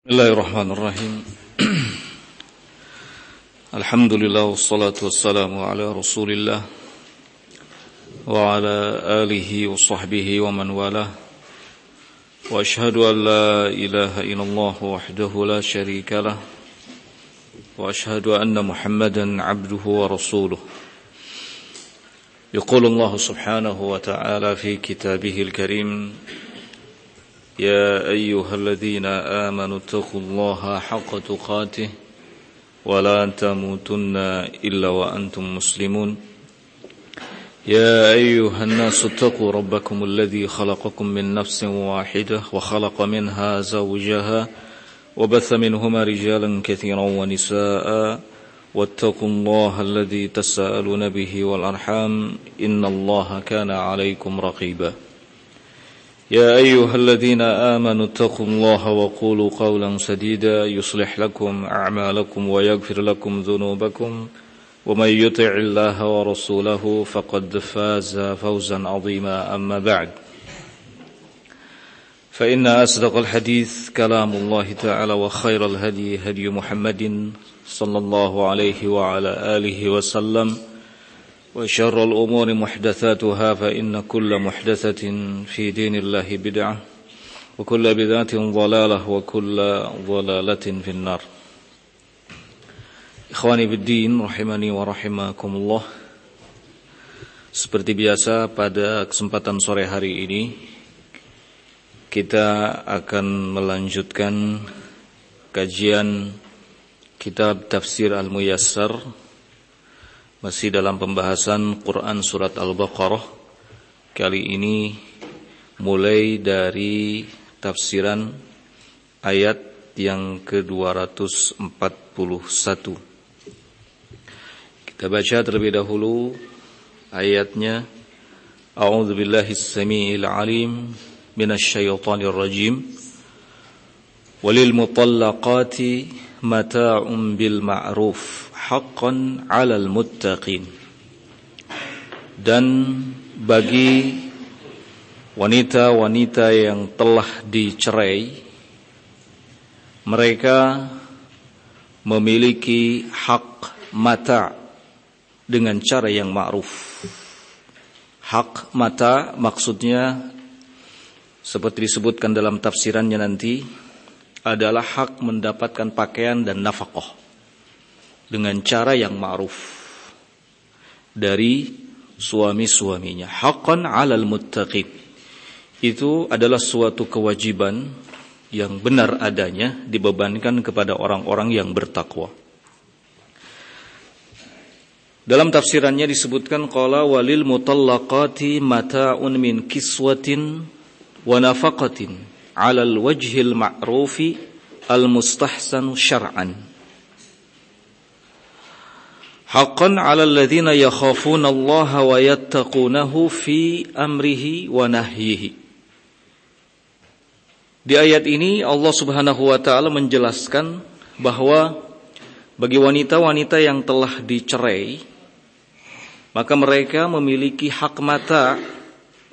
Bismillahirrahmanirrahim. Alhamdulillah wassalatu wassalamu ala Rasulillah wa ala alihi wa sahbihi wa man walah. Wa ashhadu an la ilaha illallah wahdahu la syarika lah. Wa ashhadu anna Muhammadan abduhu wa rasuluh. Yaqulu Allah subhanahu wa ta'ala fi kitabihil karim: يا أيها الذين آمنوا اتقوا الله حق تقاته ولا تموتن إلا وأنتم مسلمون يا أيها الناس اتقوا ربكم الذي خلقكم من نفس واحدة وخلق منها زوجها وبث منهما رجالا كثيرا ونساء واتقوا الله الذي تساءلون به والأرحام إن الله كان عليكم رقيبا يا أيها الذين آمنوا اتقوا الله وقولوا قولا سديدا يصلح لكم أعمالكم ويغفر لكم ذنوبكم ومن يطع الله ورسوله فقد فاز فوزا عظيما أما بعد فإن أصدق الحديث كلام الله تعالى وخير الهدي هدي محمد صلى الله عليه وعلى آله وسلم وشر الأمور محدثاتها فإن كل محدثة في دين الله بدعة وكل بدعة ضلالة وكل ضلالة في النار. Ikhwani biddin rahimani wa rahimakumullah. Seperti biasa pada kesempatan sore hari ini kita akan melanjutkan kajian kitab Tafsir Al-Muyassar, masih dalam pembahasan Quran Surat Al-Baqarah. Kali ini mulai dari tafsiran ayat yang ke-241. Kita baca terlebih dahulu ayatnya. A'udzubillahis samii'il 'aliim minasyaitonir rajim. Walil mutallaqati mata'un bil ma'ruf haqqan 'alal muttaqin. Dan bagi wanita-wanita yang telah dicerai, mereka memiliki hak mata dengan cara yang ma'ruf. Hak mata maksudnya seperti disebutkan dalam tafsirannya nanti adalah hak mendapatkan pakaian dan nafkah dengan cara yang ma'ruf dari suami-suaminya. Haqqan 'alal muttaqin. Itu adalah suatu kewajiban yang benar adanya dibebankan kepada orang-orang yang bertakwa. Dalam tafsirannya disebutkan qala walil mutallaqati mata'un min kiswatin wa nafaqatin 'alal wajhil ma'rufi al-mustahsan syar'an. Haqqan 'alal ladzina yakhafuna Allah wa yattaqunahu fi amrihi wa nahyihi. Di ayat ini Allah Subhanahu wa taala menjelaskan bahwa bagi wanita-wanita yang telah dicerai, maka mereka memiliki hak mata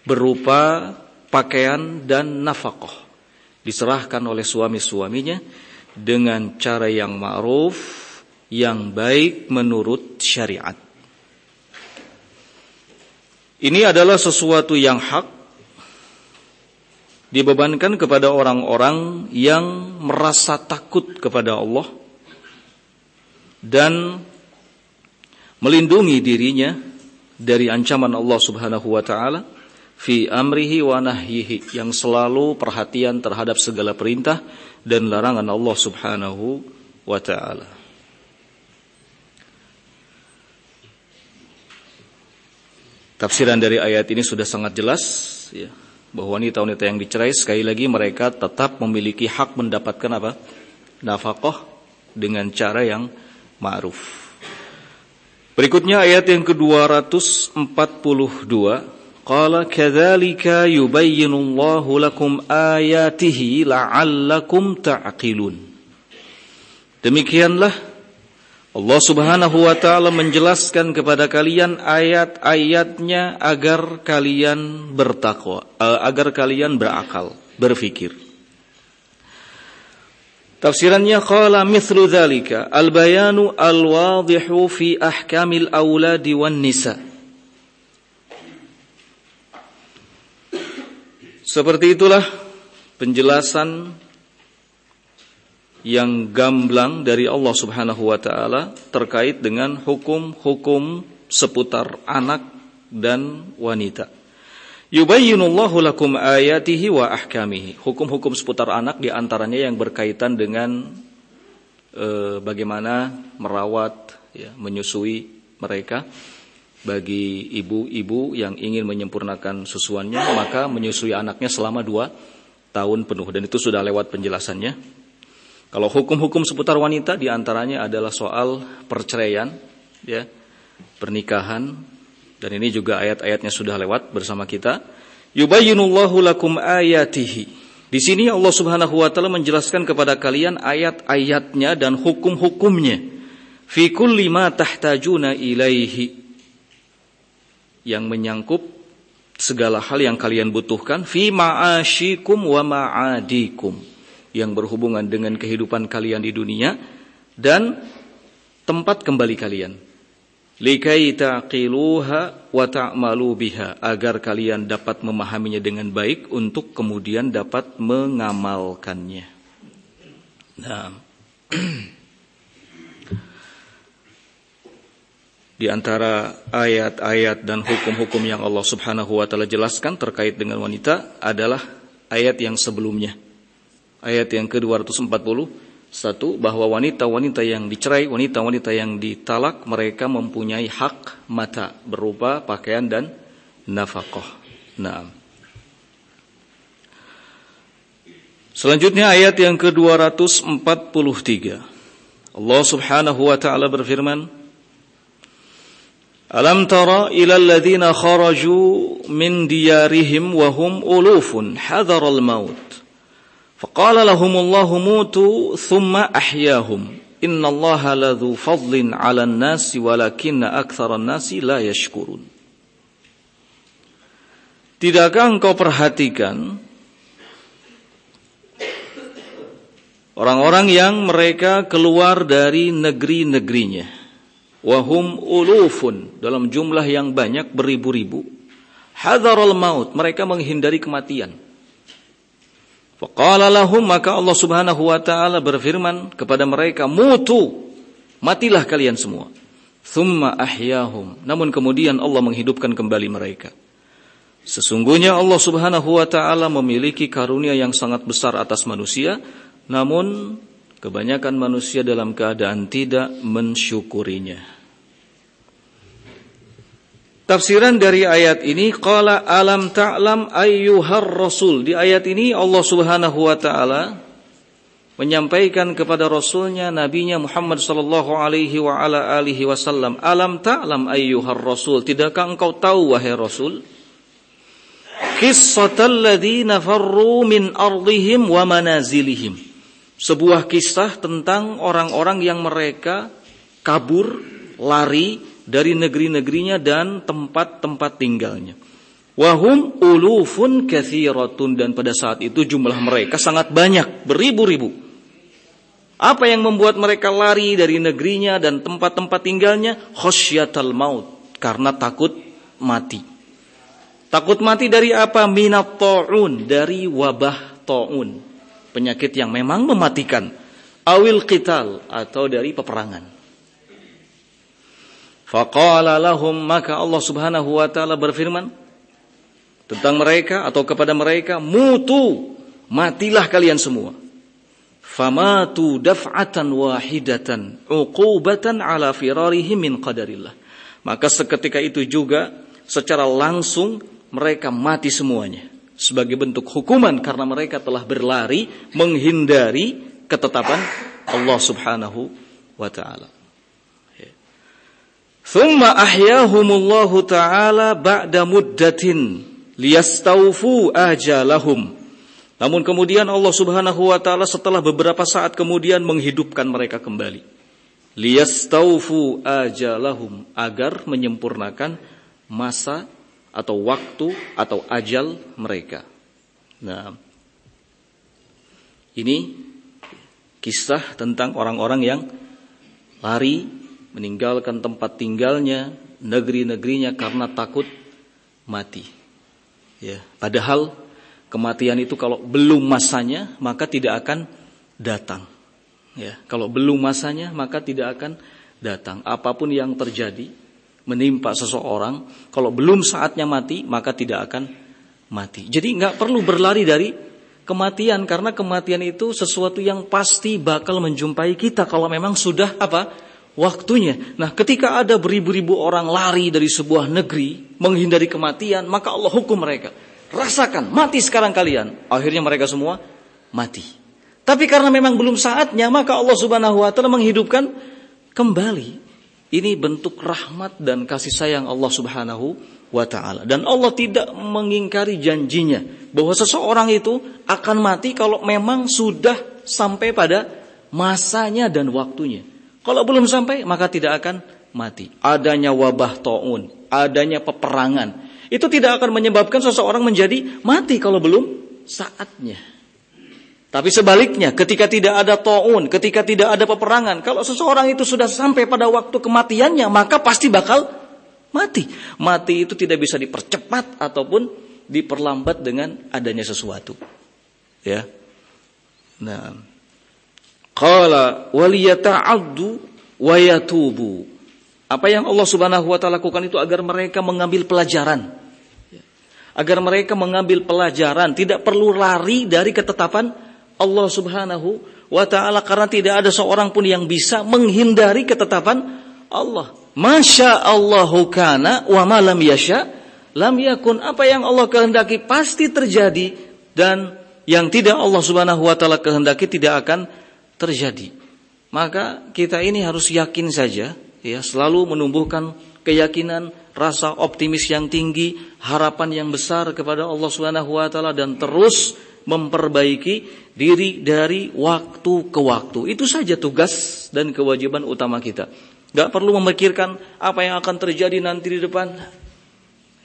berupa pakaian dan nafkah, diserahkan oleh suami-suaminya dengan cara yang ma'ruf, yang baik menurut syariat. Ini adalah sesuatu yang hak dibebankan kepada orang-orang yang merasa takut kepada Allah dan melindungi dirinya dari ancaman Allah Subhanahu wa taala fi amrihi wa nahyihi, yang selalu perhatian terhadap segala perintah dan larangan Allah Subhanahu wa taala. Tafsiran dari ayat ini sudah sangat jelas, ya, bahwa wanita-wanita yang dicerai sekali lagi mereka tetap memiliki hak mendapatkan apa? Nafkah dengan cara yang ma'ruf. Berikutnya ayat yang ke-242. Qala kadzalika yubayyinullahu lakum ayatihi la'allakum ta'qilun. Demikianlah Allah Subhanahu wa taala menjelaskan kepada kalian ayat-ayatnya agar kalian bertakwa, agar kalian berakal, berfikir. Tafsirannya qala mithlu dzalika al-bayanu al-wadhihu fi ahkamil auladi wan nisa. Seperti itulah penjelasan yang gamblang dari Allah Subhanahu wa taala terkait dengan hukum-hukum seputar anak dan wanita. Yubayyinullahu lakum ayatihi wa ahkamihi. Hukum-hukum seputar anak di antaranya yang berkaitan dengan bagaimana merawat, ya, menyusui mereka. Bagi ibu-ibu yang ingin menyempurnakan susuannya, maka menyusui anaknya selama 2 tahun penuh. Dan itu sudah lewat penjelasannya. Kalau hukum-hukum seputar wanita di antaranya adalah soal perceraian, ya, pernikahan. Dan ini juga ayat-ayatnya sudah lewat bersama kita. Yubayyinullahu lakum ayatihi. Di sini Allah Subhanahu wa taala menjelaskan kepada kalian ayat-ayatnya dan hukum-hukumnya. Fi kulli ma tahtajuna ilaihi. Yang menyangkup segala hal yang kalian butuhkan. Fi ma'asyikum wa ma'adikum. Yang berhubungan dengan kehidupan kalian di dunia dan tempat kembali kalian. Likai taqiluha wa ta'malu biha, agar kalian dapat memahaminya dengan baik untuk kemudian dapat mengamalkannya. Nah, di antara ayat-ayat dan hukum-hukum yang Allah Subhanahu wa taala jelaskan terkait dengan wanita adalah ayat yang sebelumnya. Ayat yang ke-241, bahwa wanita-wanita yang dicerai, wanita-wanita yang ditalak, mereka mempunyai hak mata berupa pakaian dan nafkah. Nah. Selanjutnya ayat yang ke-243. Allah Subhanahu wa taala berfirman, Alam tara ilal ladzina kharaju min diyarihim wa hum ulufun hadaral maut. Faqala lahumullahu mutu thumma ahyahum. Innallaha ladzu fadlin 'alan nasi walakinna aktsaran nasi la yashkurun. Tidakkah engkau perhatikan orang-orang yang mereka keluar dari negeri-negerinya, wahum ulufun, dalam jumlah yang banyak, beribu-ribu, hadharul maut, mereka menghindari kematian. Faqala lahum, maka Allah Subhanahu wa taala berfirman kepada mereka, mutu, matilah kalian semua. Thumma ahyahum, namun kemudian Allah menghidupkan kembali mereka. Sesungguhnya Allah Subhanahu wa taala memiliki karunia yang sangat besar atas manusia, namun kebanyakan manusia dalam keadaan tidak mensyukurinya. Tafsiran dari ayat ini, qala alam ta'lam ayyuhar rasul. Di ayat ini Allah Subhanahu wa taala menyampaikan kepada rasulnya, nabinya Muhammad sallallahu alaihi wa ala alihi wasallam, alam ta'lam ayyuhar rasul, tidakkah engkau tahu wahai rasul, qissatal ladzina farru min ardihim wa manazilihim, sebuah kisah tentang orang-orang yang mereka kabur, lari dari negeri-negerinya dan tempat-tempat tinggalnya. Wahum ulufun katsiratun, dan pada saat itu jumlah mereka sangat banyak, beribu-ribu. Apa yang membuat mereka lari dari negerinya dan tempat-tempat tinggalnya? Khasyatal maut, karena takut mati. Takut mati dari apa? Minat ta'un, dari wabah ta'un, penyakit yang memang mematikan. Awil qital, atau dari peperangan. Faqala lahum, maka Allah Subhanahu wa taala berfirman tentang mereka atau kepada mereka, mutu, matilah kalian semua. Famatu daf'atan wahidatan uqubatan ala firarihim min qadarillah. Maka seketika itu juga secara langsung mereka mati semuanya sebagai bentuk hukuman karena mereka telah berlari menghindari ketetapan Allah Subhanahu wa taala. Thumma ahyahumullahu ta'ala ba'da muddatin liyastawfu ajalahum. Namun kemudian Allah Subhanahu wa taala setelah beberapa saat kemudian menghidupkan mereka kembali. Liyastawfu ajalahum, agar menyempurnakan masa atau waktu atau ajal mereka. Nah, ini Kisah tentang orang-orang yang lari meninggalkan tempat tinggalnya, negeri-negerinya karena takut mati. Ya, padahal kematian itu kalau belum masanya maka tidak akan datang. Ya, kalau belum masanya maka tidak akan datang. Apapun yang terjadi menimpa seseorang, kalau belum saatnya mati maka tidak akan mati. Jadi nggak perlu berlari dari kematian, karena kematian itu sesuatu yang pasti bakal menjumpai kita kalau memang sudah waktunya. Nah, ketika ada beribu-ribu orang lari dari sebuah negeri menghindari kematian, maka Allah hukum mereka. Rasakan, mati sekarang kalian. Akhirnya mereka semua mati. Tapi karena memang belum saatnya, maka Allah Subhanahu wa taala menghidupkan kembali. Ini bentuk rahmat dan kasih sayang Allah Subhanahu wa ta'ala. Dan Allah tidak mengingkari janjinya bahwa seseorang itu akan mati kalau memang sudah sampai pada masanya dan waktunya. Kalau belum sampai maka tidak akan mati. Adanya wabah taun, adanya peperangan, itu tidak akan menyebabkan seseorang menjadi mati kalau belum saatnya. Tapi sebaliknya, ketika tidak ada taun, ketika tidak ada peperangan, kalau seseorang itu sudah sampai pada waktu kematiannya, maka pasti bakal mati. Mati itu tidak bisa dipercepat ataupun diperlambat dengan adanya sesuatu. Ya. Nah, qala waliyata'addu wa yatubu. Apa yang Allah Subhanahu wa taala lakukan itu agar mereka mengambil pelajaran. Agar mereka mengambil pelajaran, tidak perlu lari dari ketetapan Allah Subhanahu wa taala, karena tidak ada seorang pun yang bisa menghindari ketetapan Allah. Masya Allahu kana wa ma lam yasha lam yakun. Apa yang Allah kehendaki pasti terjadi, dan yang tidak Allah Subhanahu wa taala kehendaki tidak akan terjadi. Maka kita ini harus yakin saja, ya, selalu menumbuhkan keyakinan, rasa optimis yang tinggi, harapan yang besar kepada Allah Subhanahu wa taala, dan terus memperbaiki diri dari waktu ke waktu. Itu saja tugas dan kewajiban utama kita. Gak perlu memikirkan apa yang akan terjadi nanti di depan.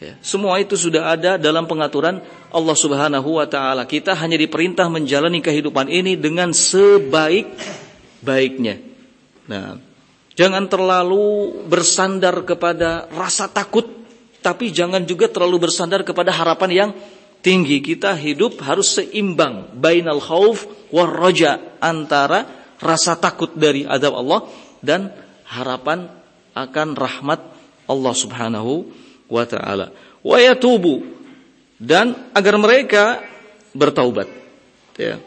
Ya, semua itu sudah ada dalam pengaturan Allah Subhanahu wa taala. Kita hanya diperintah menjalani kehidupan ini dengan sebaik-baiknya. Nah, jangan terlalu bersandar kepada rasa takut, tapi jangan juga terlalu bersandar kepada harapan yang tinggi. Kita hidup harus seimbang bainal khauf war raja, antara rasa takut dari azab Allah dan harapan akan rahmat Allah Subhanahu wa ta'ala. Wa yatubu, dan agar mereka bertaubat. Ya.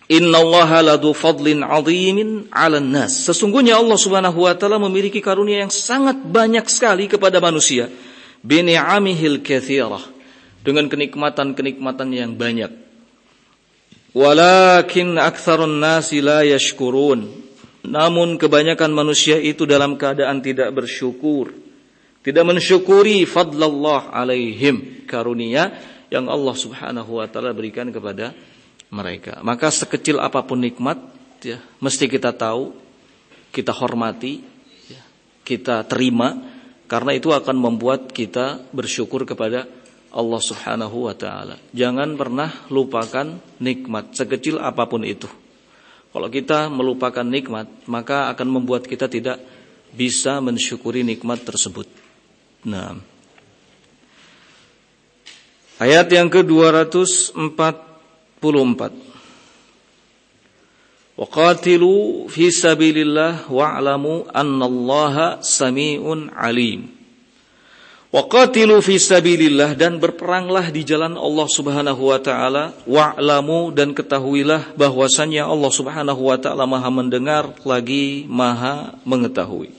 Innallaha ladu fadlin 'azimin 'alan nas. Sesungguhnya Allah Subhanahu wa ta'ala memiliki karunia yang sangat banyak sekali kepada manusia. Bi ni'amihil katsirah, dengan kenikmatan-kenikmatan yang banyak. Walakin aktsarun nasi la yashkurun. Namun kebanyakan manusia itu dalam keadaan tidak bersyukur, tidak mensyukuri fadlallah alaihim, karunia yang Allah Subhanahu wa taala berikan kepada mereka. Maka sekecil apapun nikmat, ya, mesti kita tahu, kita hormati, ya, kita terima, karena itu akan membuat kita bersyukur kepada Allah Subhanahu wa ta'ala. Jangan pernah lupakan nikmat, sekecil apapun itu. Kalau kita melupakan nikmat, maka akan membuat kita tidak bisa mensyukuri nikmat tersebut. Nah, ayat yang ke-244. Waqatilu fi sabilillah wa'lamu annallaha sami'un alim. Waqatilu fi sabilillah, dan berperanglah di jalan Allah Subhanahu wa taala, wa'lamu, dan ketahuilah bahwasannya Allah Subhanahu wa taala Maha mendengar lagi Maha mengetahui.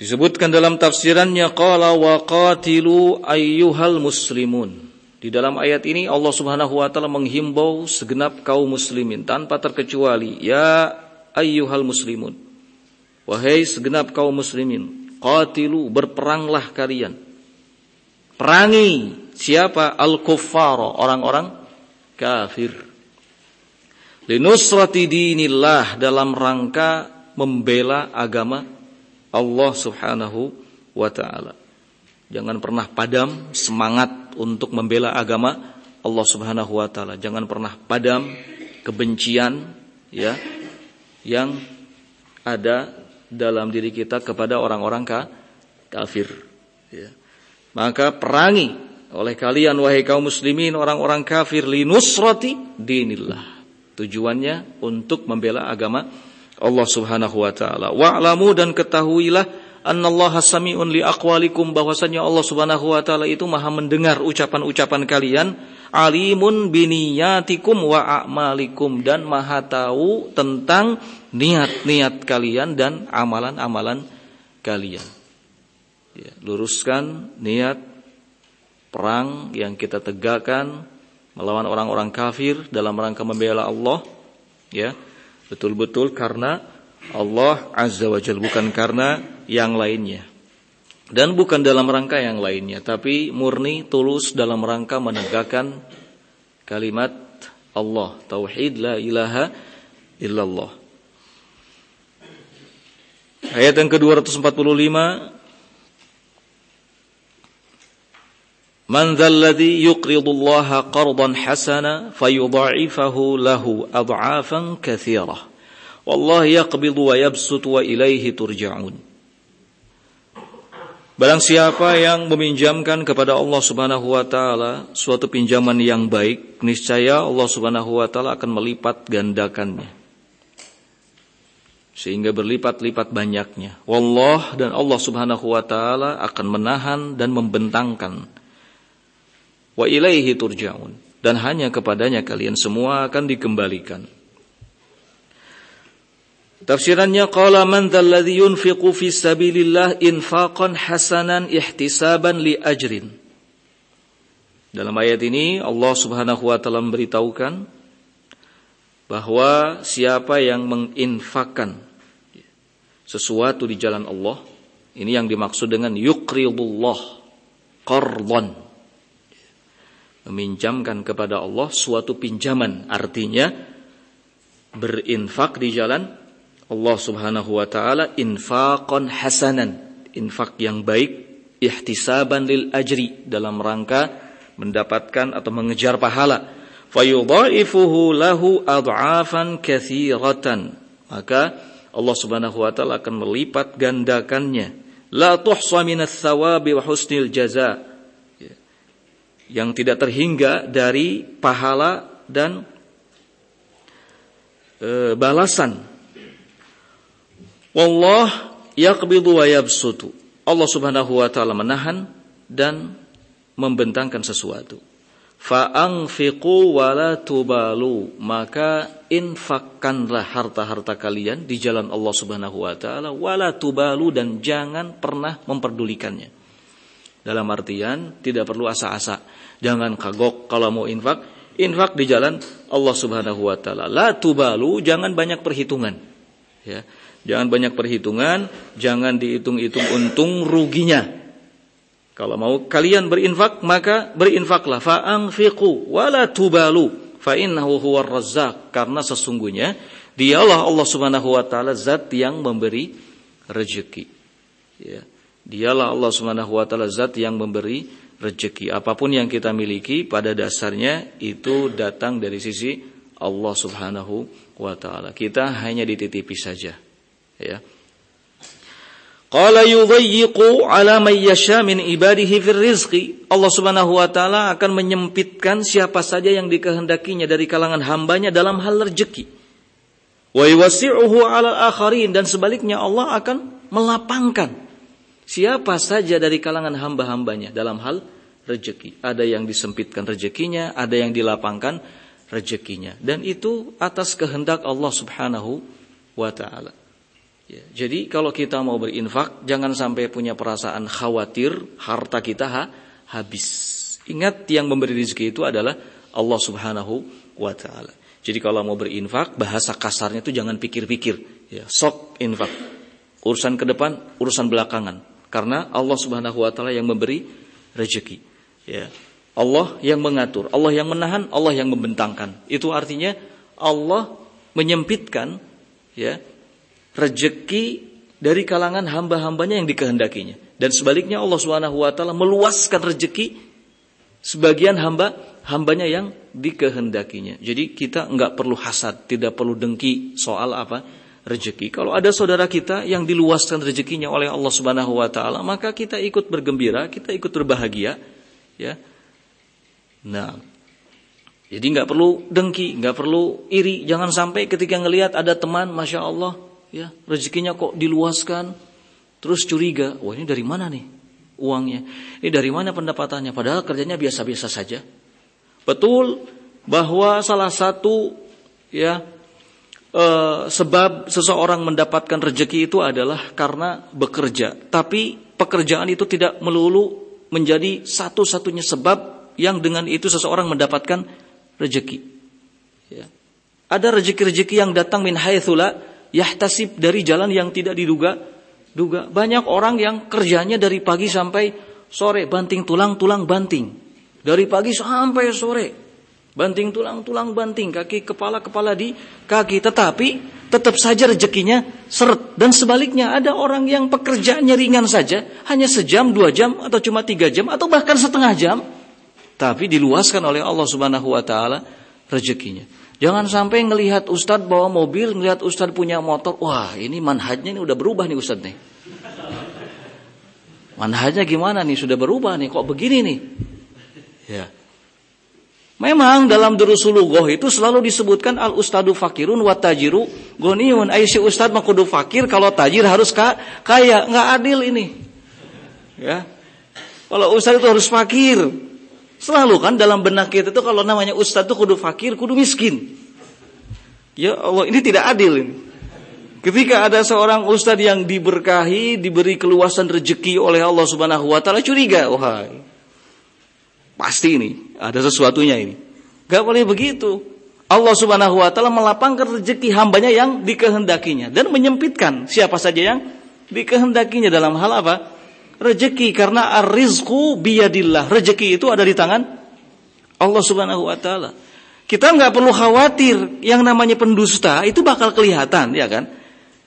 Disebutkan dalam tafsirannya, qala waqatilu ayyuhal muslimun. Di dalam ayat ini Allah Subhanahu wa taala menghimbau segenap kaum muslimin tanpa terkecuali, ya ayyuhal muslimun. Wahai segenap kaum muslimin, qatilu, berperanglah kalian. Perangi siapa? Al-kuffara, orang-orang kafir. Linusrati dinillah, dalam rangka membela agama Allah Subhanahu wa ta'ala. Jangan pernah padam semangat untuk membela agama Allah Subhanahu wa taala. Jangan pernah padam kebencian ya yang ada dalam diri kita kepada orang-orang kafir ya. Maka perangi oleh kalian wahai kaum muslimin orang-orang kafir linusrati dinillah. Tujuannya untuk membela agama Allah Subhanahu wa taala. Wa'lamu dan ketahuilah annallaha sami'un li aqwalikum, bahwasanya Allah Subhanahu wa taala itu Maha mendengar ucapan-ucapan kalian, alimun biniyatikum wa a'malikum, dan Maha tahu tentang niat-niat kalian dan amalan-amalan kalian. Ya, luruskan niat perang yang kita tegakkan melawan orang-orang kafir dalam rangka membela Allah, ya, betul-betul karena Allah Azza wa Jalla, bukan karena yang lainnya. Dan bukan dalam rangka yang lainnya, tapi murni tulus dalam rangka menegakkan kalimat Allah, tauhid la ilaha illallah. Ayat yang ke-245, Man dzalladzi yuqridullaha qardan hasana fayudha'ifahu lahu ad'afan katsirah. Wallahu yaqbidu wa yabsutu wa ilaihi turja'un. Barang siapa yang meminjamkan kepada Allah Subhanahu wa taala suatu pinjaman yang baik, niscaya Allah Subhanahu wa taala akan melipat gandakannya, sehingga berlipat-lipat banyaknya. Wallah, dan Allah Subhanahu wa taala akan menahan dan membentangkan. Wa ilaihi turja'un, dan hanya kepadanya kalian semua akan dikembalikan. Tafsirannya, qala man dzalladzi yunfiqu fi sabilillah infaqan hasanan ihtisaban li ajrin. Dalam ayat ini Allah Subhanahu wa taala memberitahukan bahwa siapa yang menginfakkan sesuatu di jalan Allah, ini yang dimaksud dengan yuqridullah qardan, meminjamkan kepada Allah suatu pinjaman, artinya berinfak di jalan Allah Subhanahu wa taala infaqan hasanan, infak yang baik, ihtisaban lil ajri, dalam rangka mendapatkan atau mengejar pahala, fayudha'ifuhu lahu ad'afan katsiratan, maka Allah Subhanahu wa taala akan melipat gandakannya, la tuhsa minats tsawabi wa husnil jazaa, yang tidak terhingga dari pahala dan balasan. Wallah yaqbidu wa yabsutu, Allah Subhanahu wa taala menahan dan membentangkan sesuatu. Fa anfiqu wa la tubalu, maka infakkanlah harta-harta kalian di jalan Allah Subhanahu wa taala, wa la tubalu, dan jangan pernah memperdulikannya. Dalam artian tidak perlu asa-asa, jangan kagok kalau mau infak di jalan Allah Subhanahu wa taala. La tubalu, jangan banyak perhitungan. Ya. Jangan banyak perhitungan, jangan dihitung-hitung untung ruginya. Kalau mau kalian berinfak, maka berinfaklah. Fa anfiqu wa la tubalu fa innahu huwar razzaq, karena sesungguhnya dialah Allah Subhanahu wa taala zat yang memberi rezeki. Ya. Dialah Allah Subhanahu wa taala zat yang memberi rezeki. Apapun yang kita miliki pada dasarnya itu datang dari sisi Allah Subhanahu wa taala. Kita hanya dititipi saja. Ya. Qala yudayyiqu ala man yasha min ibadihi fir rizqi. Allah Subhanahu wa taala akan menyempitkan siapa saja yang dikehendakinya dari kalangan hambanya dalam hal rezeki. Wa yuwasi'uhu ala akharin, dan sebaliknya Allah akan melapangkan siapa saja dari kalangan hamba-hambanya dalam hal rezeki. Ada yang disempitkan rezekinya, ada yang dilapangkan rezekinya, dan itu atas kehendak Allah Subhanahu wa taala. Ya, jadi kalau kita mau berinfak, jangan sampai punya perasaan khawatir harta kita habis. Ingat, yang memberi rezeki itu adalah Allah Subhanahu wa taala. Jadi kalau mau berinfak, bahasa kasarnya itu jangan pikir-pikir, ya, sok infak. Urusan ke depan, urusan belakangan. Karena Allah Subhanahu wa taala yang memberi rezeki. Ya. Allah yang mengatur, Allah yang menahan, Allah yang membentangkan. Itu artinya Allah menyempitkan, ya, rezeki dari kalangan hamba-hambanya yang dikehendakinya. Dan sebaliknya Allah Subhanahu wa taala meluaskan rezeki sebagian hambanya yang dikehendakinya. Jadi kita enggak perlu hasad, tidak perlu dengki soal apa? Rezeki. Kalau ada saudara kita yang diluaskan rezekinya oleh Allah Subhanahu wa taala, maka kita ikut bergembira, kita ikut berbahagia, ya. Nah, jadi enggak perlu dengki, enggak perlu iri. Jangan sampai ketika ngelihat ada teman, Masya Allah, ya, rezekinya kok diluaskan, terus curiga, wah ini dari mana nih uangnya? Ini dari mana pendapatannya? Padahal kerjanya biasa-biasa saja. Betul bahwa salah satu, ya, sebab seseorang mendapatkan rezeki itu adalah karena bekerja. Tapi pekerjaan itu tidak melulu menjadi satu-satunya sebab yang dengan itu seseorang mendapatkan rezeki. Ya. Ada rezeki-rezeki yang datang min haitsu la yahtasib, dari jalan yang tidak diduga. Banyak orang yang kerjanya dari pagi sampai sore, banting tulang banting. Dari pagi sampai sore, banting tulang banting, kepala di kaki. Tetapi tetap saja rezekinya seret. Dan sebaliknya ada orang yang pekerjaannya ringan saja, hanya sejam, 2 jam, atau cuma 3 jam, atau bahkan setengah jam, tapi diluaskan oleh Allah Subhanahu wa taala rezekinya. Jangan sampai ngelihat ustadz bawa mobil, ngelihat ustadz punya motor, wah ini manhajnya ini udah berubah nih ustadz nih. Manhajnya gimana nih, sudah berubah nih, kok begini nih. Ya. Memang dalam Durusul Lughah itu selalu disebutkan al ustadu fakirun wa tajiru goniun. Si ustad mah kudu fakir, kalau tajir harus kaya. Enggak adil ini. Ya. Kalau ustad itu harus fakir. Selalu kan dalam benak kita itu kalau namanya ustad itu kudu fakir, kudu miskin. Ya Allah, ini tidak adil ini. Ketika ada seorang ustad yang diberkahi, diberi keluasan rezeki oleh Allah Subhanahu wa taala, curiga, wah, pasti ini ada sesuatunya ini. Gak boleh begitu. Allah Subhanahu wa taala melapangkan rezeki hambanya yang dikehendakinya dan menyempitkan siapa saja yang dikehendakinya dalam hal apa? Rezeki, karena ar-rizqu biyadillah. Rezeki itu ada di tangan Allah Subhanahu wa taala. Kita enggak perlu khawatir yang namanya pendusta itu bakal kelihatan, ya kan?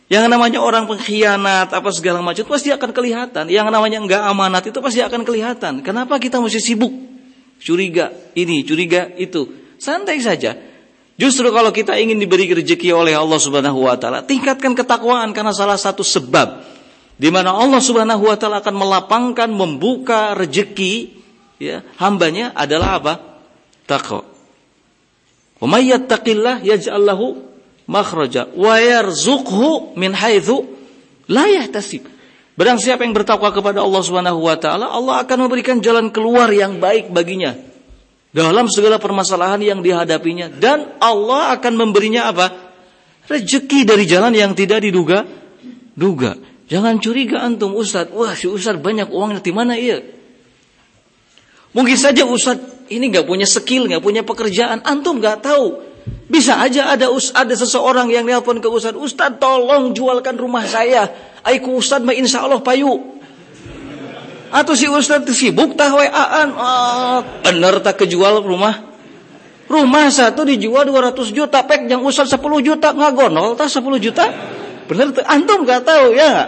Yang namanya orang pengkhianat apa segala macam itu pasti akan kelihatan. Yang namanya enggak amanat itu pasti akan kelihatan. Kenapa kita mesti sibuk? Curiga ini, curiga itu. Santai saja. Justru kalau kita ingin diberi rezeki oleh Allah Subhanahu wa taala, tingkatkan ketakwaan, karena salah satu sebab di mana Allah Subhanahu wa taala akan melapangkan, membuka rezeki, ya, hambanya adalah apa? Taqwa. Wa may yattaqillah yaj'al lahu makhraja wa yarzuqhu min haitsu la yahtasib. Barang siapa yang bertakwa kepada Allah Subhanahu wa taala, Allah akan memberikan jalan keluar yang baik baginya dalam segala permasalahan yang dihadapinya, dan Allah akan memberinya apa? Rezeki dari jalan yang tidak diduga. Jangan curiga antum, ustaz, wah si ustaz banyak uangnya di mana iya? Mungkin saja ustaz ini enggak punya skill, enggak punya pekerjaan, antum enggak tahu. Bisa aja ada seseorang yang nelpon ke ustaz, ustaz tolong jualkan rumah saya. Aiku ustaz mah insyaallah payu. Atau si ustaz sibuk tah WA-an. Bener tak kejual rumah. Rumah satu dijual 200 juta, pek yang ustaz 10 juta ngagonol tah 10 juta. Bener tuh, antum enggak tahu ya enggak?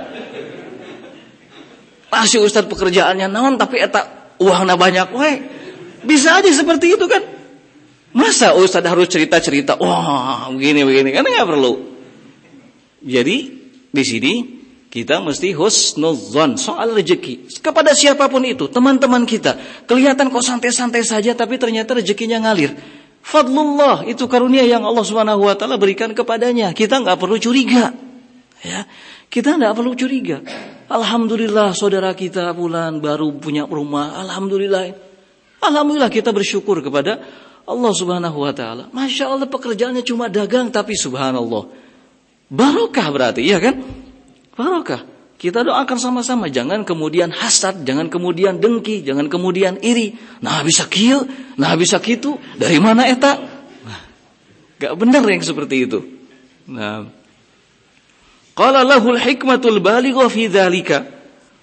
Si ustaz pekerjaannya naon tapi eta uangna banyak we. Bisa aja seperti itu kan? Masa ustaz harus cerita-cerita, wah begini kan enggak perlu. Jadi di sini kita mesti husnudzon soal rezeki kepada siapapun itu, teman-teman kita. Kelihatan kok santai-santai saja tapi ternyata rezekinya ngalir. Fadlullah, itu karunia yang Allah Subhanahu wa taala berikan kepadanya. Kita enggak perlu curiga. Ya, kita enggak perlu curiga. Alhamdulillah saudara kita fulan baru punya rumah. Alhamdulillah kita bersyukur kepada Allah Subhanahu wa taala. Masya Allah pekerjaannya cuma dagang, tapi subhanallah barokah berarti, iya kan? Barokah. Kita doakan sama-sama, jangan kemudian hasad, jangan kemudian dengki, jangan kemudian iri. Nah bisa kieu, nah bisa kitu, dari mana eta? Nah, gak benar yang seperti itu. Nah, qala lahul hikmatul balighah fi dzalika.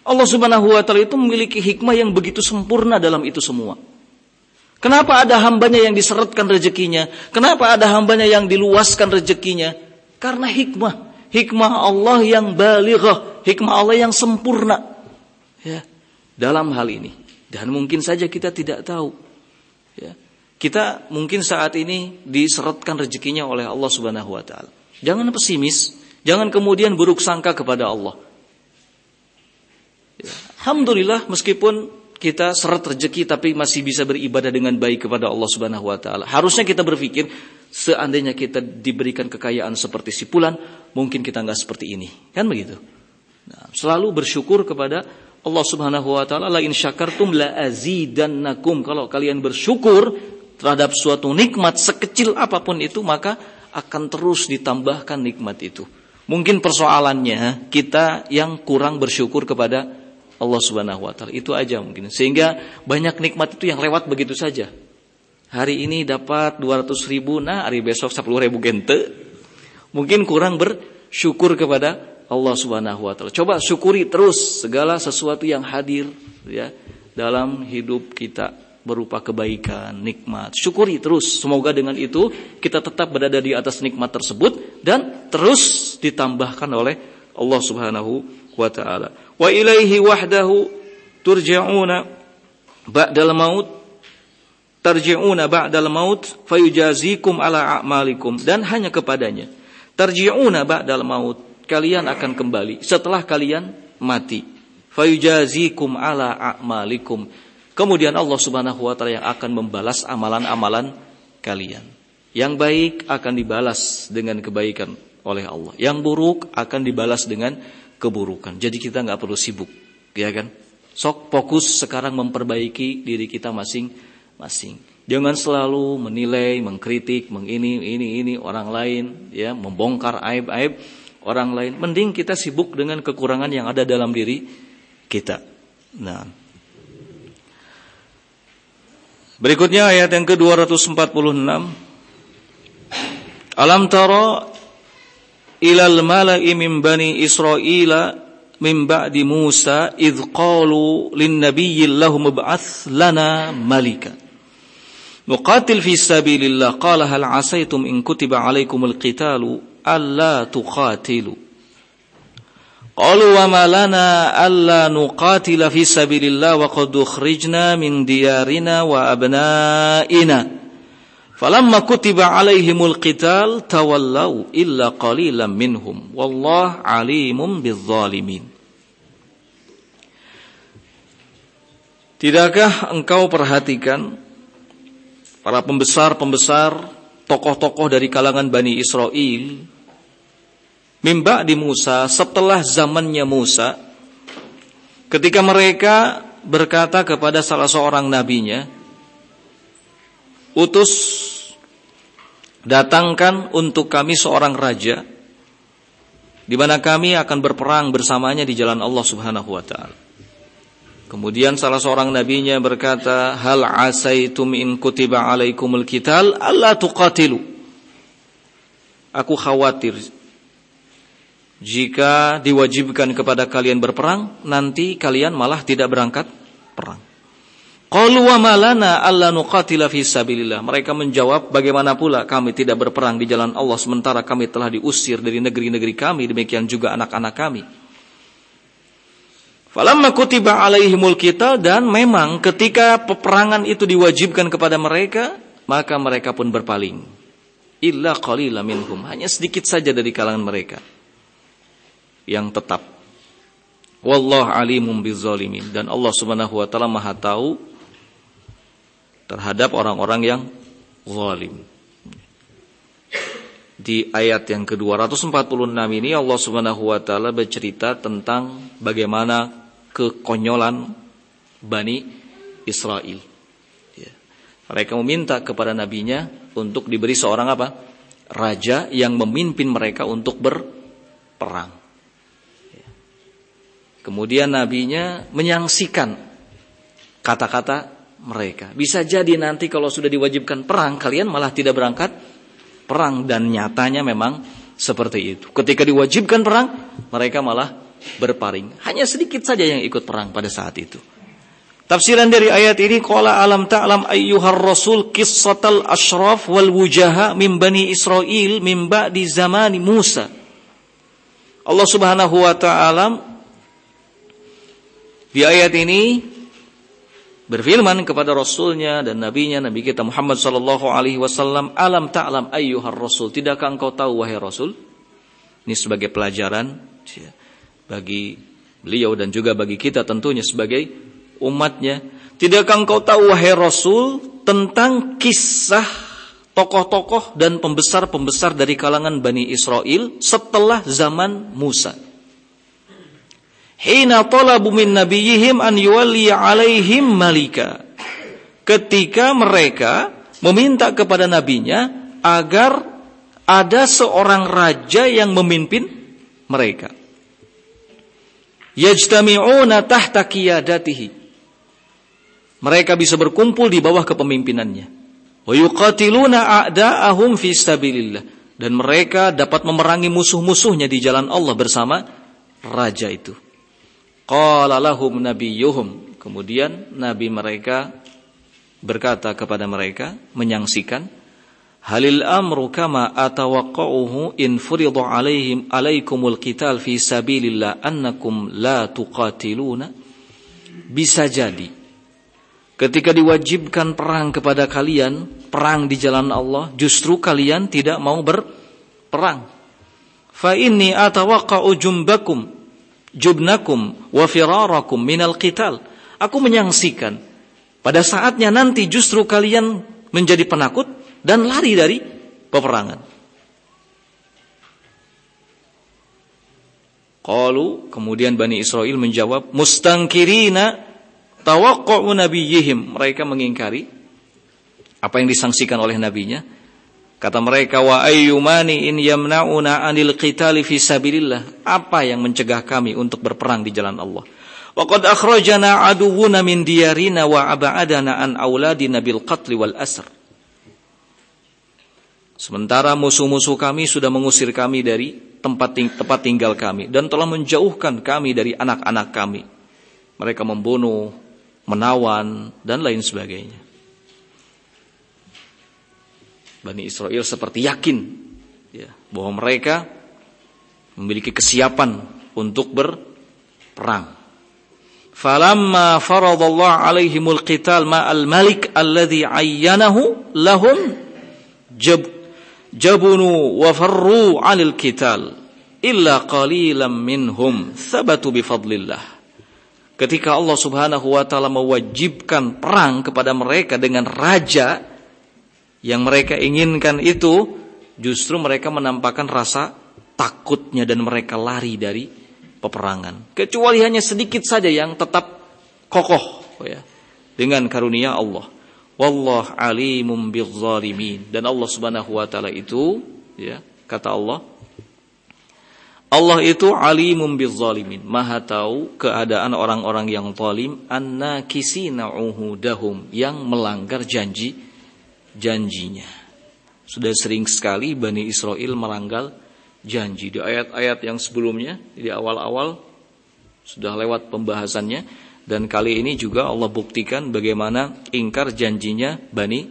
Allah Subhanahu wa taala itu memiliki hikmah yang begitu sempurna dalam itu semua. Kenapa ada hambanya yang diseretkan rezekinya? Kenapa ada hambanya yang diluaskan rezekinya? Karena hikmah Allah yang balighah, hikmah Allah yang sempurna. Ya, dalam hal ini. Dan mungkin saja kita tidak tahu. Ya. Kita mungkin saat ini diseretkan rezekinya oleh Allah Subhanahu wa taala. Jangan pesimis, jangan kemudian buruk sangka kepada Allah. Ya. Alhamdulillah meskipun kita seret rezeki tapi masih bisa beribadah dengan baik kepada Allah Subhanahu wa taala. Harusnya kita berpikir, seandainya kita diberikan kekayaan seperti si fulan, mungkin kita enggak seperti ini. Kan begitu? Nah, selalu bersyukur kepada Allah Subhanahu wa taala, la in syakartum la azidannakum. Kalau kalian bersyukur terhadap suatu nikmat sekecil apapun itu, maka akan terus ditambahkan nikmat itu. Mungkin persoalannya kita yang kurang bersyukur kepada Allah Subhanahu wa taala. Itu aja mungkin. Sehingga banyak nikmat itu yang lewat begitu saja. Hari ini dapat 200.000, nah hari besok 10.000 gente. Mungkin kurang bersyukur kepada Allah Subhanahu wa taala. Coba syukuri terus segala sesuatu yang hadir ya dalam hidup kita berupa kebaikan, nikmat. Syukuri terus. Semoga dengan itu kita tetap berada di atas nikmat tersebut dan terus ditambahkan oleh Allah Subhanahu wa taala. Wa ilaihi wahdahu turja'una ba'dal maut tarji'una ba'dal maut fayujazikum ala a'malikum, dan hanya kepadanya tarji'una ba'dal maut, kalian akan kembali setelah kalian mati. Fayujazikum ala a'malikum, kemudian Allah Subhanahu wa taala yang akan membalas amalan-amalan kalian. Yang baik akan dibalas dengan kebaikan oleh Allah, yang buruk akan dibalas dengan keburukan. Jadi kita enggak perlu sibuk, ya kan? Sok fokus sekarang memperbaiki diri kita masing-masing. Jangan selalu menilai, mengkritik, ini orang lain, ya, membongkar aib-aib orang lain. Mending kita sibuk dengan kekurangan yang ada dalam diri kita. Nah, berikutnya ayat yang ke-246. Alam tara ilal mala'i min bani Israila min ba'di Musa idh qalu lin nabiyyi lahum ib'ats lana malika nuqatil fi sabilillah qala hal 'asaytum in kutiba 'alaikumul qitalu alla tuqatilu qalu wa ma lana alla nuqatila fi sabilillah wa qad ukhrijna min diyarina wa abna'ina falamma kutiba 'alaihimul qital tawallaw illa qalilan minhum wallahu 'alimun bizzalimin. Tidakkah engkau perhatikan para pembesar-pembesar, tokoh-tokoh dari kalangan Bani Israel mimba di Musa, setelah zamannya Musa, ketika mereka berkata kepada salah seorang nabinya, utus, datangkan untuk kami seorang raja di mana kami akan berperang bersamanya di jalan Allah Subhanahu wa taala. Kemudian salah seorang nabinya berkata, hal asaitum in kutiba alaikumul qital alla tuqatilu. Aku khawatir jika diwajibkan kepada kalian berperang, nanti kalian malah tidak berangkat perang. Qalu wa ma lana alla nuqatila fi sabilillah. Mereka menjawab, bagaimana pula kami tidak berperang di jalan Allah sementara kami telah diusir dari negeri-negeri kami, demikian juga anak-anak kami. Falamma kutiba alaihimul qital, dan memang ketika peperangan itu diwajibkan kepada mereka, maka mereka pun berpaling. Illa qalilan minhum, hanya sedikit saja dari kalangan mereka yang tetap. Wallahu alimun bizzalimin, dan Allah Subhanahu wa taala Maha tahu terhadap orang-orang yang zalim. Di ayat yang ke-246 ini Allah Subhanahu wa taala bercerita tentang bagaimana kekonyolan Bani Israel. Ya. Mereka meminta kepada nabinya untuk diberi seorang apa? Raja yang memimpin mereka untuk berperang. Ya. Kemudian nabinya menyaksikan kata-kata mereka. Bisa jadi nanti kalau sudah diwajibkan perang, kalian malah tidak berangkat perang, dan nyatanya memang seperti itu. Ketika diwajibkan perang, mereka malah berpaling. Hanya sedikit saja yang ikut perang pada saat itu. Tafsiran dari ayat ini, qala alam ta'lam ayyuhar rasul qissatal ashraf wal wujaha min bani Israil min ba'di zamani Musa. Allah Subhanahu wa taala di ayat ini berfirman kepada Rasulnya dan Nabinya, Nabi kita Muhammad sallallahu alaihi wasallam, alam ta'lam ayyuhar Rasul, tidakkah engkau tahu wahai Rasul? Ini sebagai pelajaran bagi beliau dan juga bagi kita tentunya sebagai umatnya. Tidakkah engkau tahu wahai Rasul tentang kisah tokoh-tokoh dan pembesar-pembesar dari kalangan Bani Israel setelah zaman Musa? Hina talabu min nabiyihim an yuwalli alaihim malika. Ketika mereka meminta kepada nabinya agar ada seorang raja yang memimpin mereka. Yajtami'una tahta qiyadatihi. Mereka bisa berkumpul di bawah kepemimpinannya. Wa yuqatiluna a'da'ahum fi sabilillah. Dan mereka dapat memerangi musuh-musuhnya di jalan Allah bersama raja itu. Qala lahum nabiyyuhum. Kemudian nabi mereka berkata kepada mereka, menyaksikan, halil amru kama atawaqqa'uhu in furida alaikumul qital fi sabilillah annakum la tuqatiluna. Bisa jadi ketika diwajibkan perang kepada kalian, perang di jalan Allah, justru kalian tidak mau berperang. Fa inni atawaqqa'u jubnakum wa firarakum minal qital. Aku menyaksikan pada saatnya nanti justru kalian menjadi penakut dan lari dari peperangan. Qalu, kemudian Bani Israel menjawab, mustangkirina tawaqqu'u nabiyyihim. Mereka mengingkari apa yang disangsikan oleh nabinya. Kata mereka, wa ayyumani in yamna'una 'anil qitali fi sabilillah. Apa yang mencegah kami untuk berperang di jalan Allah? Wa qad akhrajana aduwwuna min diyarina wa ab'adana an auladina bil qatl wal asr. Sementara musuh-musuh kami sudah mengusir kami dari tempat tinggal kami dan telah menjauhkan kami dari anak-anak kami. Mereka membunuh, menawan dan lain sebagainya. Bani Israel seperti yakin bahwa mereka memiliki kesiapan untuk berperang. Falamma faradallahu alaihimul qital ma'al malik alladhi ayyanahu lahum jabunu wa farru 'anil qital illa qalilan minhum thabatu bifadlillah. Ketika Allah Subhanahu wa taala mewajibkan perang kepada mereka dengan raja yang mereka inginkan itu, justru mereka menampakkan rasa takutnya dan mereka lari dari peperangan. Kecuali hanya sedikit saja yang tetap kokoh dengan karunia Allah. Wallahu alimum bizzalimin. Dan Allah Subhanahu wa taala itu, kata Allah, Allah itu alimum bizzalimin, maha tahu keadaan orang-orang yang zalim, annakisina uhudahum, yang melanggar janjinya. Sudah sering sekali Bani Israel melanggar janji. Di ayat-ayat yang sebelumnya, di awal-awal sudah lewat pembahasannya. Dan kali ini juga Allah buktikan bagaimana ingkar janjinya Bani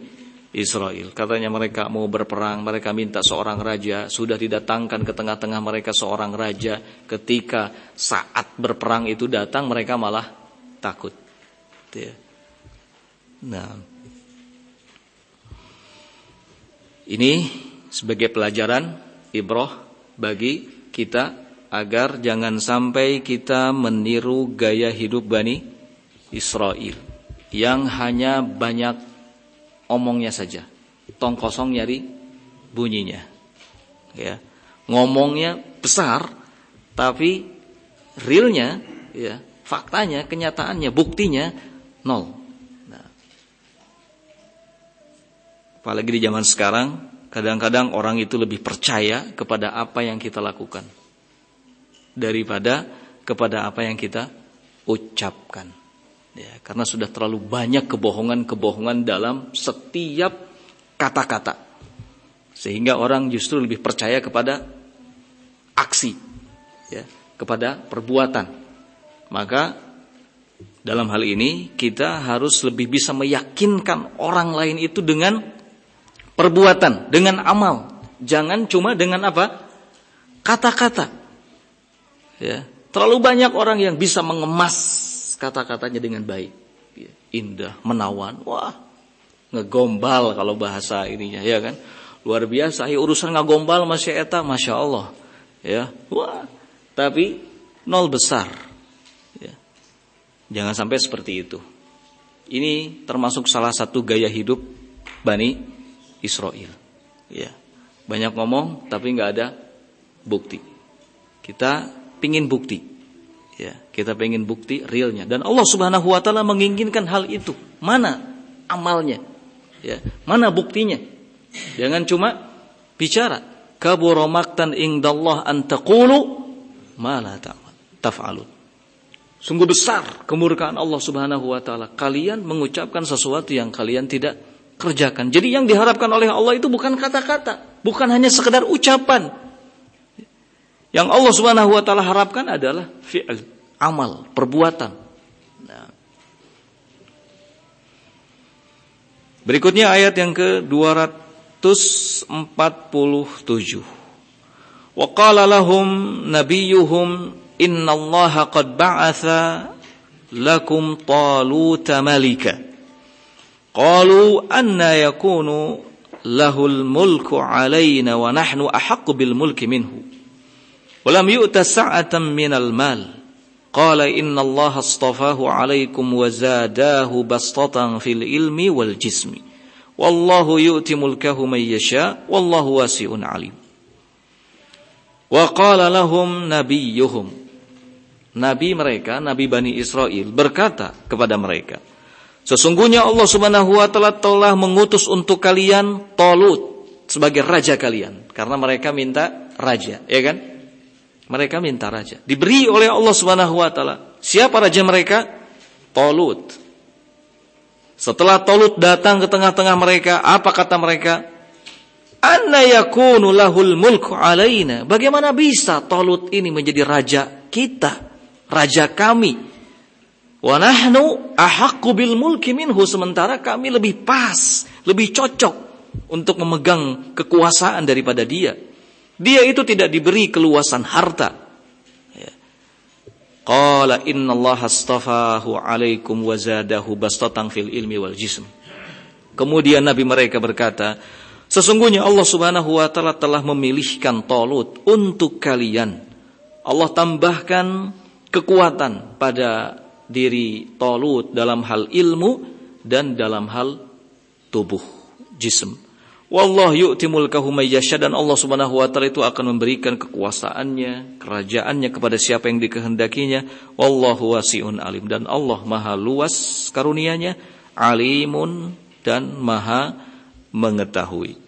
Israel. Katanya mereka mau berperang, mereka minta seorang raja. Sudah didatangkan ke tengah-tengah mereka seorang raja. Ketika saat berperang itu datang, mereka malah takut. Nah, ini sebagai pelajaran ibrah bagi kita agar jangan sampai kita meniru gaya hidup Bani Israel yang hanya banyak omongnya saja, tong kosong nyari bunyinya. Ngomongnya besar tapi realnya, faktanya, kenyataannya, buktinya nol. Apalagi di zaman sekarang, kadang-kadang orang itu lebih percaya kepada apa yang kita lakukan daripada kepada apa yang kita ucapkan. Karena sudah terlalu banyak kebohongan-kebohongan dalam setiap kata-kata. Sehingga orang justru lebih percaya kepada aksi, kepada perbuatan. Maka dalam hal ini kita harus lebih bisa meyakinkan orang lain itu dengan perbuatan, dengan amal. Jangan cuma dengan apa? Kata-kata. Terlalu banyak orang yang bisa mengemas kata-katanya dengan baik. indah, menawan. Wah, ngegombal kalau bahasa ininya, ya kan? Luar biasa. Urusan ngagombal masih eta, masya Allah, ya. Wah, tapi nol besar. Ya. Jangan sampai seperti itu. Ini termasuk salah satu gaya hidup Bani Israel. Ya, banyak ngomong tapi nggak ada bukti. Kita pingin bukti. Ya, kita pingin bukti realnya. Dan Allah Subhanahu Wa Taala menginginkan hal itu. Mana amalnya? Ya, mana buktinya? Jangan cuma bicara. Kabura maqtan indallah an taqulu ma la taf'alun. Sungguh besar kemurkaan Allah Subhanahu wa taala kalian mengucapkan sesuatu yang kalian tidak kerjakan. Jadi yang diharapkan oleh Allah itu bukan kata-kata, bukan hanya sekedar ucapan. Yang Allah Subhanahu wa taala harapkan adalah fi'il, amal, perbuatan. Nah. Berikutnya ayat yang ke-247. Wa qala lahum nabiyyuhum innallaha qad ba'atha lakum taluta malika. Qalu anna yakunu lahul mulku alaina wa nahnu ahaqqu bil mulki minhu. Wa lam yu'ta sa'atan minal mal. Qala innallaha astafahu alaikum wa zadahu bastatan fil ilmi wal jismi. Wallahu yu'ti mulkahu man yasha wallahu wasi'un alim. Wa qala lahum nabiyyuhum. Nabi mereka, Nabi Bani Israel berkata kepada mereka, sesungguhnya Allah Subhanahu wa taala telah mengutus untuk kalian Talut sebagai raja kalian, karena mereka minta raja, ya kan? Mereka minta raja. Diberi oleh Allah Subhanahu wa taala. Siapa raja mereka? Talut. Setelah Talut datang ke tengah-tengah mereka, apa kata mereka? Anna yakunu lahul mulku alaina. Bagaimana bisa Talut ini menjadi raja kita, raja kami? Wa nahnu ahaqqu bil mulki minhu, sementara kami lebih pas, lebih cocok untuk memegang kekuasaan daripada dia. Dia itu tidak diberi keluasan harta. Qala innallaha astafahu alaikum wa zadahu bastatan fil ilmi wal jism. Kemudian Nabi mereka berkata, sesungguhnya Allah Subhanahu wa taala telah memilihkan Talut untuk kalian. Allah tambahkan kekuatan pada diri Talut dalam hal ilmu dan dalam hal tubuh, jism. Wallahu yu'ti mulkahu may yasha, dan Allah Subhanahu wa taala itu akan memberikan kekuasaannya, kerajaannya kepada siapa yang dikehendakinya. Wallahu wasi'un alim, dan Allah Maha luas karunia-Nya, alimun, dan Maha mengetahui.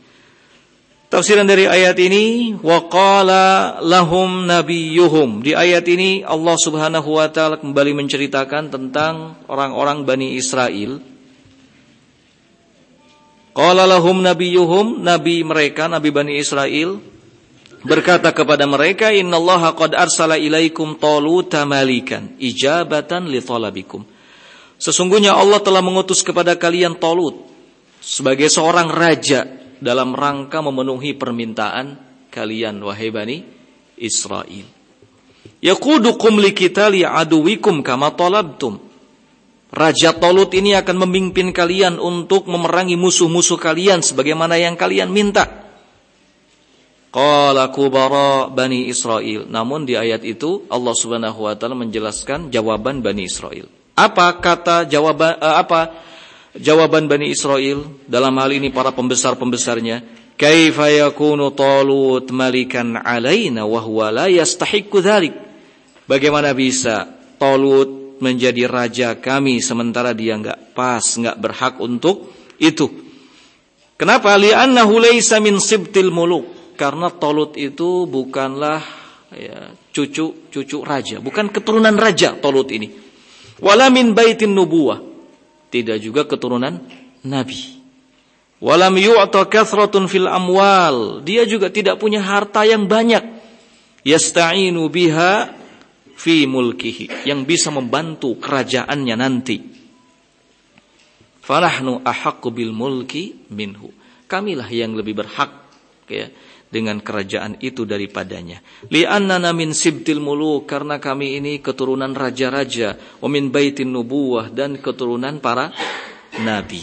Tafsiran dari ayat ini, wa qala lahum nabiyyuhum. Di ayat ini Allah Subhanahu wa taala kembali menceritakan tentang orang-orang Bani Israel. Qala lahum nabiyyuhum, nabi mereka, nabi Bani Israel berkata kepada mereka, innallaha qad arsala ilaikum taluta malikan ijabatan li talabikum. Sesungguhnya Allah telah mengutus kepada kalian Talut sebagai seorang raja dalam rangka memenuhi permintaan kalian, wahai Bani Israel. Yaqudukum liqitali aduwikum kama talabtum. Raja Talut ini akan memimpin kalian untuk memerangi musuh-musuh kalian sebagaimana yang kalian minta. Qala kubara Bani Israel. Namun di ayat itu Allah Subhanahu wa taala menjelaskan jawaban Bani Israel. Apa jawaban Bani Israel dalam hal ini para pembesar-pembesarnya? Kaifa yakunu Talut malikan alaina wa huwa la yastahiqqu dzalik. Bagaimana bisa Talut menjadi raja kami sementara dia enggak pas, enggak berhak untuk itu? Kenapa? Li'annahu laisa min sibtil muluk. Karena Talut itu bukanlah cucu raja, bukan keturunan raja Talut ini. Wala min baitin nubuwah. Tidak juga keturunan nabi. Walam yu'ta kathratun fil amwal. Dia juga tidak punya harta yang banyak. Yasta'inu biha fi mulkihi, yang bisa membantu kerajaannya nanti. Fanahnu ahaqqu bil mulki minhu. Kamilah yang lebih berhak, ya, dengan kerajaan itu daripadanya. Li'annana min sibtil muluk, karena kami ini keturunan raja-raja, wa min baitin nubuwah, dan keturunan para nabi.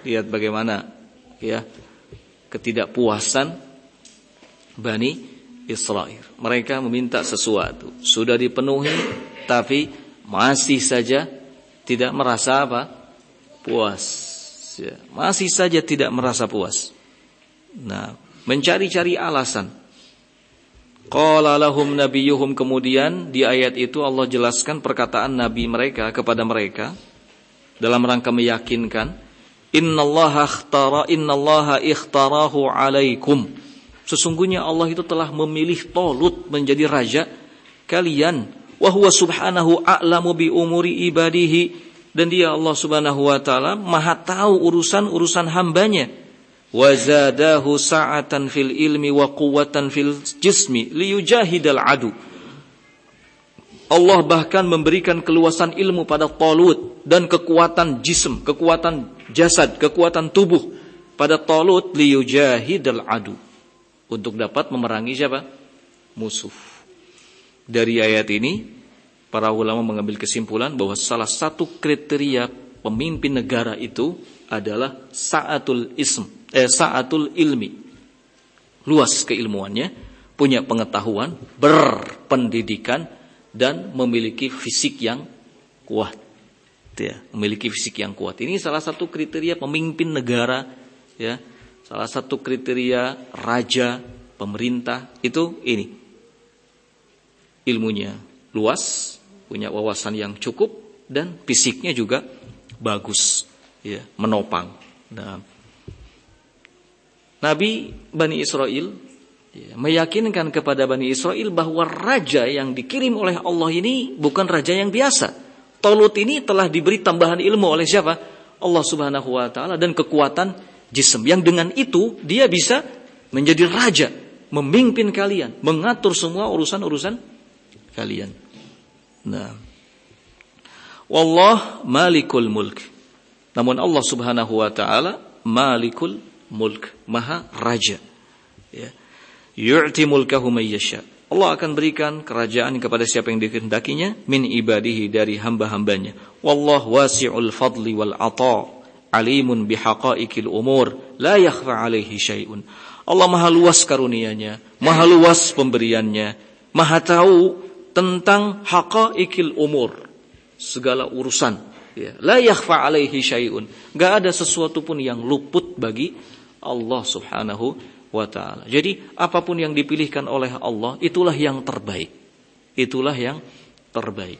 Lihat bagaimana ya ketidakpuasan Bani Israel. Mereka meminta sesuatu, sudah dipenuhi tapi masih saja tidak merasa apa? Puas. Ya, masih saja tidak merasa puas. Nah, mencari-cari alasan. Qala lahum nabiyuhum, kemudian di ayat itu Allah jelaskan perkataan nabi mereka kepada mereka dalam rangka meyakinkan, innallaha ikhtarahu alaikum. Sesungguhnya Allah itu telah memilih Talut menjadi raja kalian. Wa huwa subhanahu a'lamu bi umuri ibadihi, dan dia Allah Subhanahu wa taala Maha tahu urusan hambanya. Wa zadahu sa'atan fil ilmi wa quwwatan fil jismi liyujahidal adu. Allah bahkan memberikan keluasan ilmu pada Talut dan kekuatan jism, kekuatan jasad, kekuatan tubuh pada Talut liyujahidal adu, untuk dapat memerangi siapa? Musuh. Dari ayat ini para ulama mengambil kesimpulan bahwa salah satu kriteria pemimpin negara itu adalah sa'atul ilmi. Luas keilmuannya, punya pengetahuan, berpendidikan, dan memiliki fisik yang kuat. Ya, memiliki fisik yang kuat. Ini salah satu kriteria pemimpin negara, ya. Salah satu kriteria raja, pemerintah itu ini. Ilmunya luas, punya wawasan yang cukup, dan fisiknya juga bagus, ya, menopang. Nah, Nabi Bani Israel meyakinkan kepada Bani Israel bahwa raja yang dikirim oleh Allah ini bukan raja yang biasa. Talut ini telah diberi tambahan ilmu oleh siapa? Allah Subhanahu wa taala, dan kekuatan jism, yang dengan itu dia bisa menjadi raja, memimpin kalian, mengatur semua urusan-urusan kalian. Nah, wallah malikul mulk. Namun Allah Subhanahu wa taala malikul mulk, maha raja. Ya. Yu'ti mulkahu may yasha. Allah akan berikan kerajaan kepada siapa yang dikehendakinya min ibadihi, dari hamba-hambanya. Wallahu wasi'ul fadli wal 'ata, alimun bihaqaiqil umur, la yakhfa 'alaihi syai'un. Allah maha luas karunia-Nya, maha luas pemberiannya, maha tahu tentang haqaiqil umur, segala urusan. Ya, la yakhfa 'alaihi syai'un. Enggak ada sesuatu pun yang luput bagi Allah Subhanahu wa ta'ala. Jadi apapun yang dipilihkan oleh Allah, itulah yang terbaik. Itulah yang terbaik.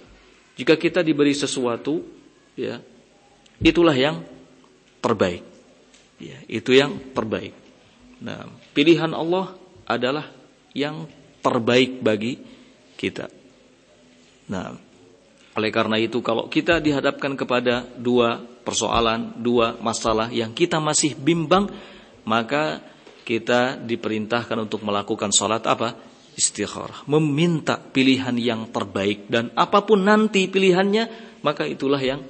Jika kita diberi sesuatu, ya, itulah yang terbaik. Ya, itu yang terbaik. Nah, pilihan Allah adalah yang terbaik bagi kita. Nah, oleh karena itu kalau kita dihadapkan kepada dua persoalan, dua masalah yang kita masih bimbang, maka kita diperintahkan untuk melakukan salat apa? Istikharah, meminta pilihan yang terbaik, dan apapun nanti pilihannya, maka itulah yang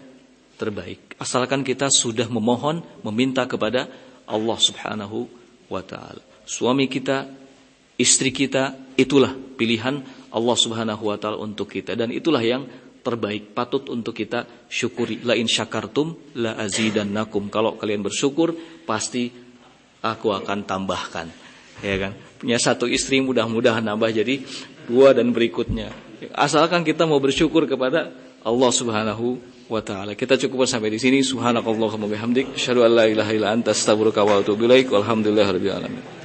terbaik. Asalkan kita sudah memohon, meminta kepada Allah Subhanahu wa taala. Suami kita, istri kita, itulah pilihan Allah Subhanahu wa taala untuk kita, dan itulah yang terbaik, patut untuk kita syukuri. La in syakartum la azidannakum. Kalau kalian bersyukur, pasti aku akan tambahkan. Ya kan? Punya satu istri, mudah-mudahan nambah jadi dua dan berikutnya. Asalkan kita mau bersyukur kepada Allah Subhanahu wa taala. Kita cukup sampai di sini. Subhanakallahumma wa bihamdik, asyhadu an la ilaha illa anta, astaghfiruka wa atubu ilaik. Walhamdulillahirabbil alamin.